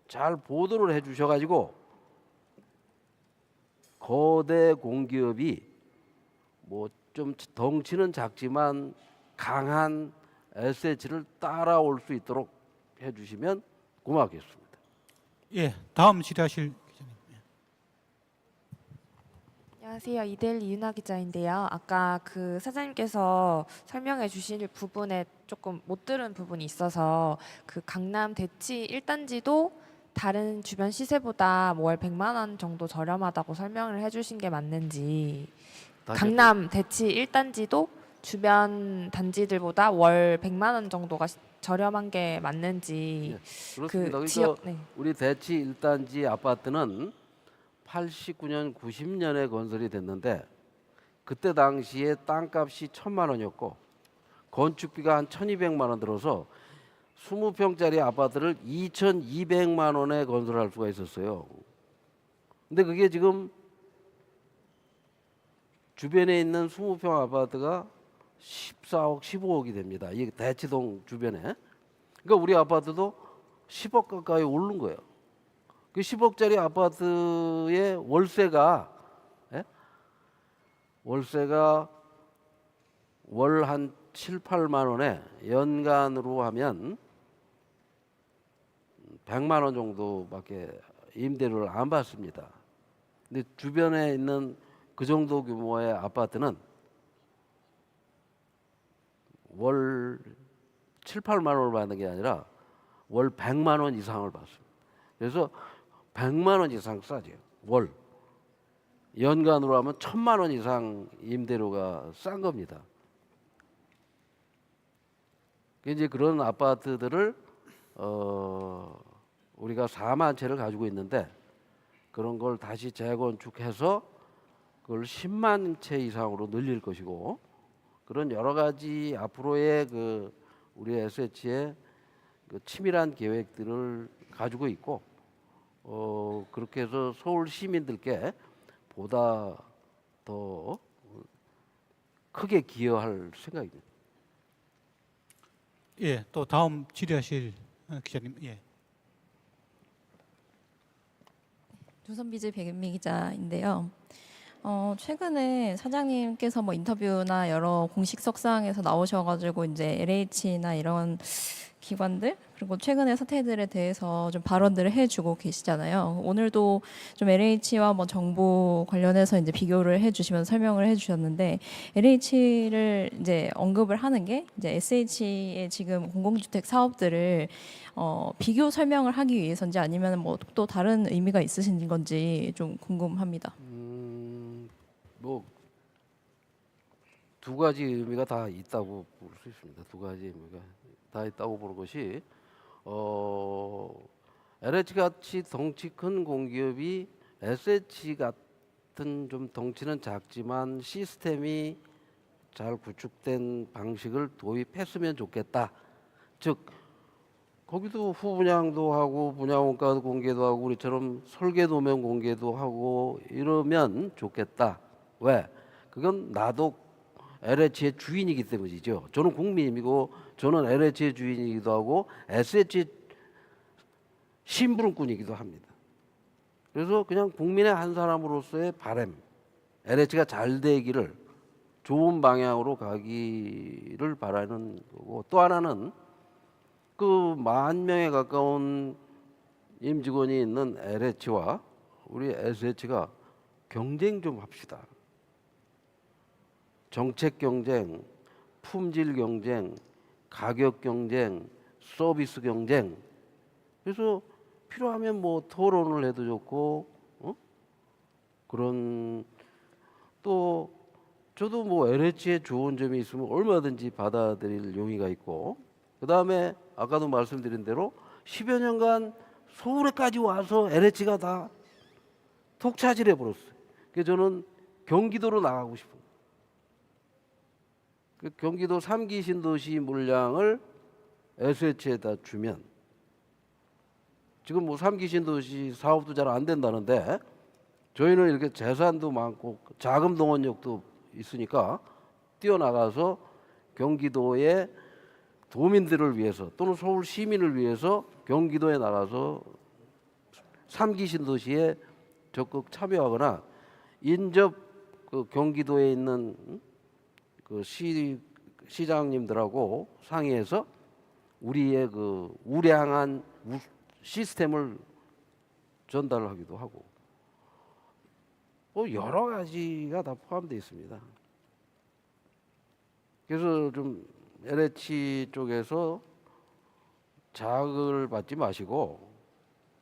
잘 보도를 해주셔가지고 거대 공기업이 뭐 좀 덩치는 작지만 강한 SH를 따라올 수 있도록 해주시면 고맙겠습니다. 예, 다음 질의하실 기자님. 안녕하세요. 이데일리 윤아 기자인데요. 아까 그 사장님께서 설명해 주실 부분에 조금 못 들은 부분이 있어서 그 강남 대치 1단지도 다른 주변 시세보다 월 100만 원 정도 저렴하다고 설명을 해 주신 게 맞는지, 강남 대치 1단지도 주변 단지들보다 월 100만 원 정도가 저렴한 게 맞는지. 그렇습니다. 그 그러니까 지역, 네. 우리 대치 1단지 아파트는 89년, 90년에 건설이 됐는데 그때 당시에 땅값이 1000만 원이었고 건축비가 한 1200만 원 들어서 20평짜리 아파트를 2200만 원에 건설할 수가 있었어요. 근데 그게 지금 주변에 있는 20평 아파트가 14억, 15억이 됩니다. 이 대치동 주변에. 그러니까 우리 아파트도 10억 가까이 오른 거예요. 그 10억짜리 아파트의 월세가 월 한 7, 8만 원에 연간으로 하면 100만 원 정도밖에 임대료를 안 받습니다. 근데 주변에 있는 그 정도 규모의 아파트는 월 7, 8만 원을 받는 게 아니라 월 100만 원 이상을 받습니다. 그래서 100만 원 이상 싸죠. 월. 연간으로 하면 1000만 원 이상 임대료가 싼 겁니다. 이제 그런 아파트들을 우리가 4만 채를 가지고 있는데 그런 걸 다시 재건축해서 그걸 10만 채 이상으로 늘릴 것이고 그런 여러 가지 앞으로의 그 우리 SH의 그 치밀한 계획들을 가지고 있고 그렇게 해서 서울 시민들께 보다 더 크게 기여할 생각입니다. 예, 또 다음 질의하실 기자님. 예. 조선비즈 백은미 기자인데요. 최근에 사장님께서 뭐 인터뷰나 여러 공식 석상에서 나오셔가지고 이제 LH나 이런 기관들 그리고 최근의 사태들에 대해서 좀 발언들을 해주고 계시잖아요. 오늘도 좀 LH와 뭐 정부 관련해서 이제 비교를 해주시면서 설명을 해주셨는데 LH를 이제 언급을 하는 게 이제 SH의 지금 공공주택 사업들을 비교 설명을 하기 위해서인지 아니면 뭐 또 다른 의미가 있으신 건지 좀 궁금합니다. 뭐 두 가지 의미가 다 있다고 볼 수 있습니다. 두 가지 의미가 다 있다고 보는 것이 LH 같이 덩치 큰 공기업이 SH 같은 좀 덩치는 작지만 시스템이 잘 구축된 방식을 도입했으면 좋겠다. 즉 거기도 후분양도 하고 분양원가 공개도 하고 우리처럼 설계 도면 공개도 하고 이러면 좋겠다. 왜? 그건 나도 LH의 주인이기 때문이죠. 저는 국민이고 저는 LH의 주인이기도 하고 SH의 심부름꾼이기도 합니다. 그래서 그냥 국민의 한 사람으로서의 바람, LH가 잘 되기를 좋은 방향으로 가기를 바라는 거고 또 하나는 그 10,000명에 가까운 임직원이 있는 LH와 우리 SH가 경쟁 좀 합시다. 정책 경쟁, 품질 경쟁, 가격 경쟁, 서비스 경쟁. 그래서 필요하면 뭐 토론을 해도 좋고, 그런 또 저도 뭐 LH에 좋은 점이 있으면 얼마든지 받아들일 용의가 있고, 그 다음에 아까도 말씀드린 대로 10여 년간 서울에까지 와서 LH가 다 톡 차질해 버렸어요. 그래서 저는 경기도로 나가고 싶은 거예요. 그 경기도 3기 신도시 물량을 SH에다 주면 지금 뭐 3기 신도시 사업도 잘 안 된다는데 저희는 이렇게 재산도 많고 자금 동원력도 있으니까 뛰어나가서 경기도의 도민들을 위해서 또는 서울 시민을 위해서 경기도에 나가서 3기 신도시에 적극 참여하거나 인접 그 경기도에 있는 그 시장님들하고 상의해서 우리의 그 우량한 시스템을 전달하기도 하고 뭐 여러 가지가 다 포함되어 있습니다. 그래서 좀 LH 쪽에서 자극을 받지 마시고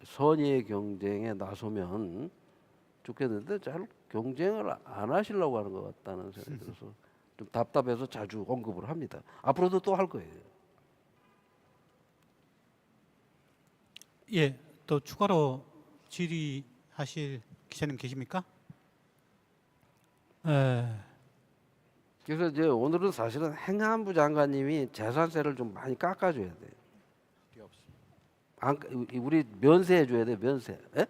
선의의 경쟁에 나서면 좋겠는데 잘 경쟁을 안 하시려고 하는 것 같다는 생각이 들어서 좀 답답해서 자주 언급을 합니다. 앞으로도 또 할 거예요. 예, 또 추가로 질의하실 기자님 계십니까? 그래서 이제 오늘은 사실은 행안부 장관님이 재산세를 좀 많이 깎아줘야 돼요. 우리 면세해 줘야 돼, 면세. 예?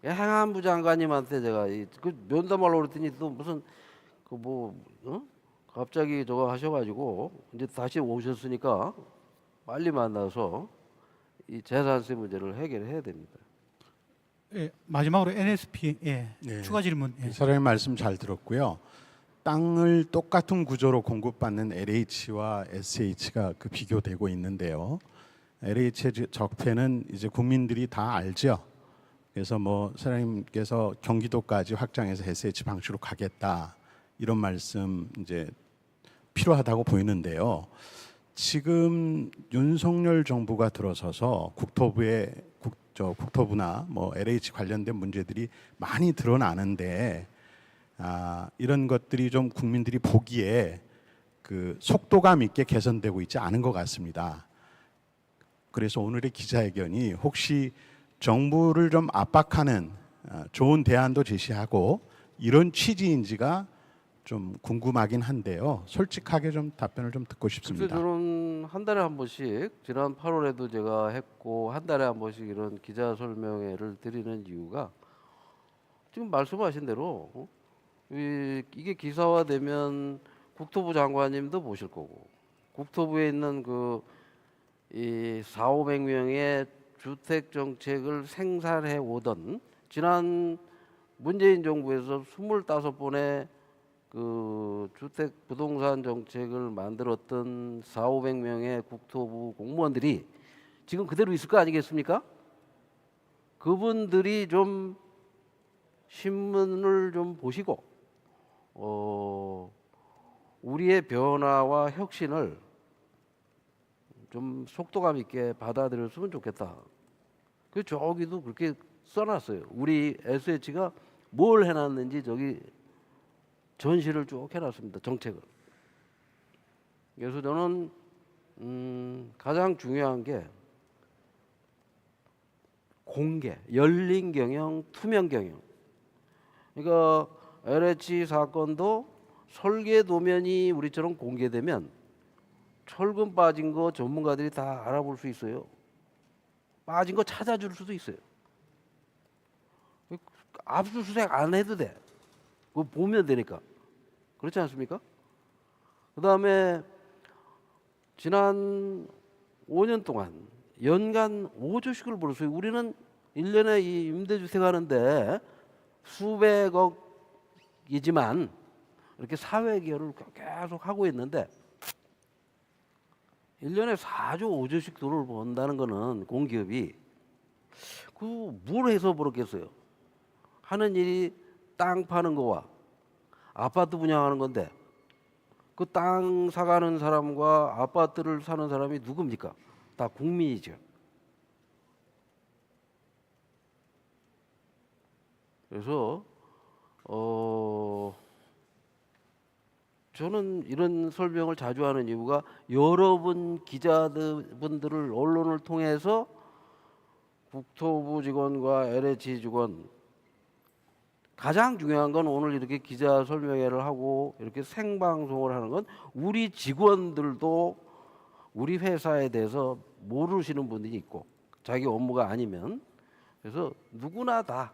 행안부 장관님한테 제가 그 면담하려고 그랬더니 또 무슨 그 뭐 갑자기 저거 하셔가지고 이제 다시 오셨으니까 빨리 만나서 이 재산세 문제를 해결해야 됩니다. 예, 마지막으로 NSP 네. 추가 질문. 사장님 말씀 잘 들었고요. 땅을 똑같은 구조로 공급받는 LH와 SH가 그 비교되고 있는데요. LH의 적폐는 이제 국민들이 다 알죠. 그래서 뭐 사장님께서 경기도까지 확장해서 SH 방식으로 가겠다 이런 말씀 이제 필요하다고 보이는데요. 지금 윤석열 정부가 들어서서 국토부나 뭐 LH 관련된 문제들이 많이 드러나는데 이런 것들이 좀 국민들이 보기에 그 속도감 있게 개선되고 있지 않은 것 같습니다. 그래서 오늘의 기자회견이 혹시 정부를 좀 압박하는 좋은 대안도 제시하고 이런 취지인지가 좀 궁금하긴 한데요. 솔직하게 좀 답변을 좀 듣고 그래서 싶습니다. 저는 한 달에 한 번씩 지난 8월에도 제가 했고 한 달에 한 번씩 이런 기자 설명회를 드리는 이유가 지금 말씀하신 대로 이게 기사화되면 국토부 장관님도 보실 거고 국토부에 있는 이 4,500명의 주택 정책을 생산해 오던 지난 문재인 정부에서 25번의 그 주택 부동산 정책을 만들었던 4,500명의 국토부 공무원들이 지금 그대로 있을 거 아니겠습니까? 그분들이 좀 신문을 좀 보시고 우리의 변화와 혁신을 좀 속도감 있게 받아들였으면 좋겠다. 그 저기도 그렇게 써놨어요. 우리 SH가 뭘 해놨는지 저기 전시를 쭉 해놨습니다. 정책을. 그래서 저는 가장 중요한 게 공개, 열린 경영, 투명 경영. 그러니까 LH 사건도 설계 도면이 우리처럼 공개되면 철근 빠진 거 전문가들이 다 알아볼 수 있어요. 빠진 거 찾아줄 수도 있어요. 압수수색 안 해도 돼. 그거 보면 되니까. 그렇지 않습니까? 그 다음에 지난 5년 동안 연간 5조씩을 벌었어요. 우리는 1년에 이 임대주택 하는데 수백억이지만 이렇게 사회기여를 계속 하고 있는데 1년에 4조 5조씩 돈을 번다는 거는 공기업이 뭘 해서 벌었겠어요. 하는 일이 땅 파는 거와 아파트 분양하는 건데 그 땅 사가는 사람과 아파트를 사는 사람이 누굽니까? 다 국민이죠. 그래서 저는 이런 설명을 자주 하는 이유가 여러분 기자분들을 언론을 통해서 국토부 직원과 LH 직원 가장 중요한 건 오늘 이렇게 기자 설명회를 하고 이렇게 생방송을 하는 건 우리 직원들도 우리 회사에 대해서 모르시는 분들이 있고 자기 업무가 아니면 그래서 누구나 다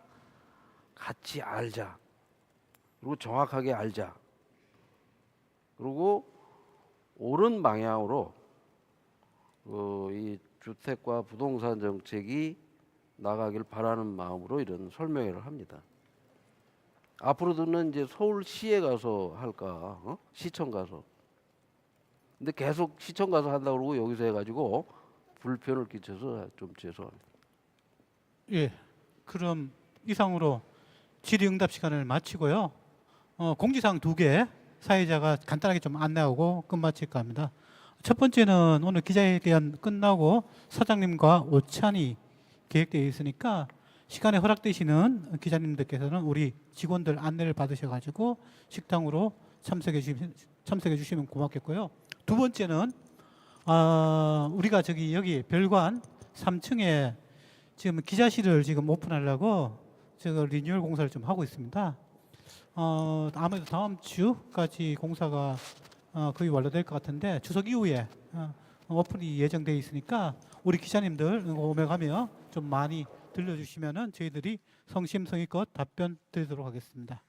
같이 알자. 그리고 정확하게 알자. 그리고 옳은 방향으로 이 주택과 부동산 정책이 나가길 바라는 마음으로 이런 설명회를 합니다. 앞으로는 이제 서울시에 가서 할까, 시청 가서. 근데 계속 시청 가서 한다고 그러고 여기서 해가지고 불편을 끼쳐서 좀 죄송합니다. 예. 그럼 이상으로 질의응답 시간을 마치고요. 공지사항 2개 사회자가 간단하게 좀 안내하고 끝마칠까 합니다. 첫 번째는 오늘 기자회견 끝나고 사장님과 오찬이 계획되어 있으니까 시간에 허락되시는 기자님들께서는 우리 직원들 안내를 받으셔가지고 식당으로 참석해 주시면 고맙겠고요. 두 번째는 우리가 여기 별관 3층에 지금 기자실을 지금 오픈하려고 제가 리뉴얼 공사를 좀 하고 있습니다. 아무래도 다음 주까지 공사가 거의 완료될 것 같은데 추석 이후에 오픈이 예정돼 있으니까 우리 기자님들 오며 가며 좀 많이 들려주시면은 저희들이 성심성의껏 답변 드리도록 하겠습니다.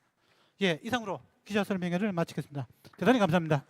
예, 이상으로 기자 설명회를 마치겠습니다. 대단히 감사합니다.